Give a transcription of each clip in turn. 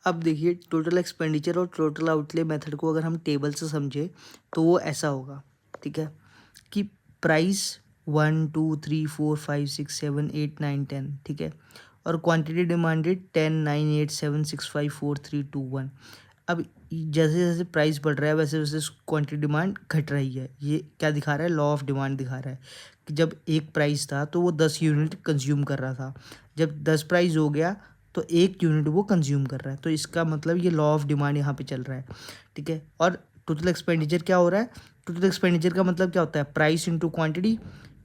अब देखिए total expenditure और टोटल आउटले मेथड को अगर हम टेबल से समझे तो वो ऐसा होगा, ठीक है, कि प्राइस 1 2 3 4 5 6 7 8 9 10, ठीक है, और क्वांटिटी डिमांडेड 10 9 8 7 6 5 4 3 2 1। अब जैसे जैसे प्राइस बढ़ रहा है वैसे वैसे क्वांटिटी डिमांड घट रही है। ये क्या दिखा रहा है? लॉ ऑफ डिमांड दिखा रहा है कि जब एक प्राइस था तो वो 10 यूनिट कंज्यूम कर रहा था, जब 10 प्राइस हो गया तो 1 यूनिट वो कंज्यूम कर रहा है। तो इसका मतलब ये लॉ ऑफ डिमांड यहाँ पे चल रहा है, ठीक है। और टोटल एक्सपेंडिचर क्या हो रहा है? टोटल एक्सपेंडिचर का मतलब क्या होता है? Price into quantity.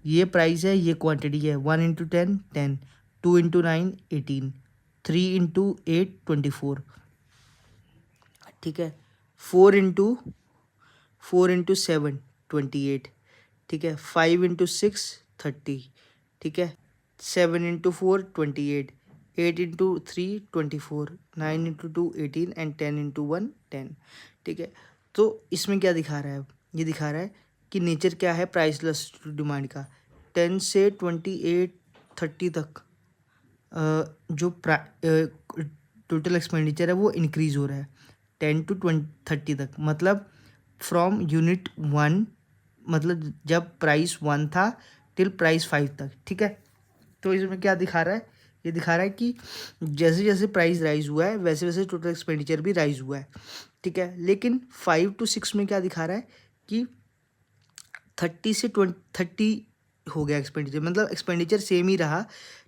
ये प्राइस है, ये क्वांटिटी है। 1 × 10 10, 2 × 9 18, 3 × 8 24, ठीक है, 4 × 7 28, ठीक है, 5 × 6 30, ठीक है, 7 × 4 28, 8 × 3 24, 9 × 2 18 एंड 10 × 1 10, ठीक है। तो इसमें क्या दिखा रहा है? ये दिखा रहा है कि नेचर क्या है प्राइस लेस डिमांड का। 10 से 28 30 तक जो टोटल एक्सपेंडिचर है वो इंक्रीज हो रहा है 10 to 30 तक, मतलब फ्रॉम यूनिट 1, मतलब जब प्राइस 1 था टिल प्राइस 5 तक, ठीक है। तो इसमें क्या दिखा रहा है? ये दिखा रहा है कि जैसे जैसे प्राइस राइज हुआ है वैसे वैसे टोटल एक्सपेंडिचर भी राइज हुआ है, ठीक है। लेकिन 5 to 6 में क्या दिखा रहा है कि 30 से 30 हो गया एक्सपेंडिचर, मतलब एक्सपेंडिचर सेम ही रहा,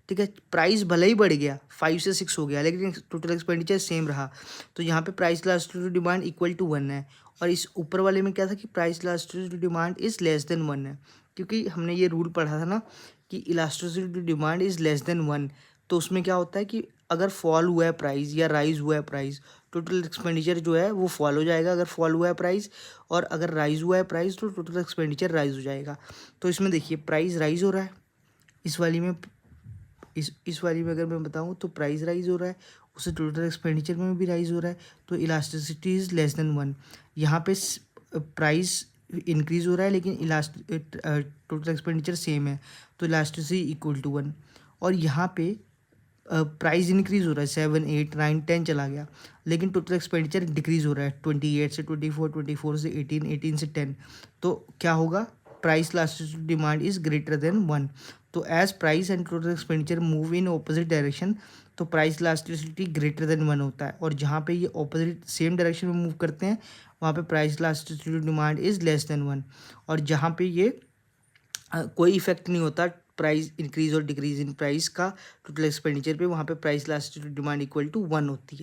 ठीक है। प्राइस भले ही बढ़ गया, 5 से 6 हो गया, लेकिन टोटल एक्सपेंडिचर सेम रहा। तो यहाँ पे price last to demand equal to 1 है। और इस ऊपर वाले में क्या था कि price last to demand is less than 1 है, क्योंकि हमने ये रूल पढ़ा था ना कि elasticity demand is less than 1। तो उसमें क्या होता है कि अगर फॉल हुआ है प्राइस या राइज हुआ है प्राइस, टोटल एक्सपेंडिचर जो है वो फॉल हो जाएगा अगर फॉल हुआ है प्राइस, और अगर राइज हुआ है प्राइस तो टोटल एक्सपेंडिचर राइज हो जाएगा। तो इसमें देखिए प्राइस राइज हो रहा है, इस वाली में इस वाली में अगर मैं बताऊं तो प्राइस राइज हो रहा है, उससे टोटल एक्सपेंडिचर में भी राइज हो रहा है। तो इलास्टिसिटी इज़ लेस देन 1। यहाँ पे प्राइस इंक्रीज हो रहा है लेकिन टोटल एक्सपेंडिचर सेम है, तो इलास्टिसिटी इक्वल टू 1। और यहाँ पे प्राइस इंक्रीज हो रहा है, 7 8 9 10 चला गया, लेकिन टोटल एक्सपेंडिचर डिक्रीज हो रहा है, 28 से 24, 24 से 18, 18 से 10। तो क्या होगा? Price elasticity demand is greater than 1। तो as price and total expenditure move in opposite direction, तो प्राइस लास्टिसिटी ग्रेटर देन 1 होता है। और जहाँ पे ये ऑपोजिट सेम डायरेक्शन में मूव करते हैं वहाँ पे price elasticity demand is less than 1। और जहाँ पे ये कोई इफेक्ट नहीं होता प्राइस इंक्रीज और डिक्रीज इन प्राइस का टोटल एक्सपेंडिचर पे, वहाँ पे price last demand equal to 1 होती है।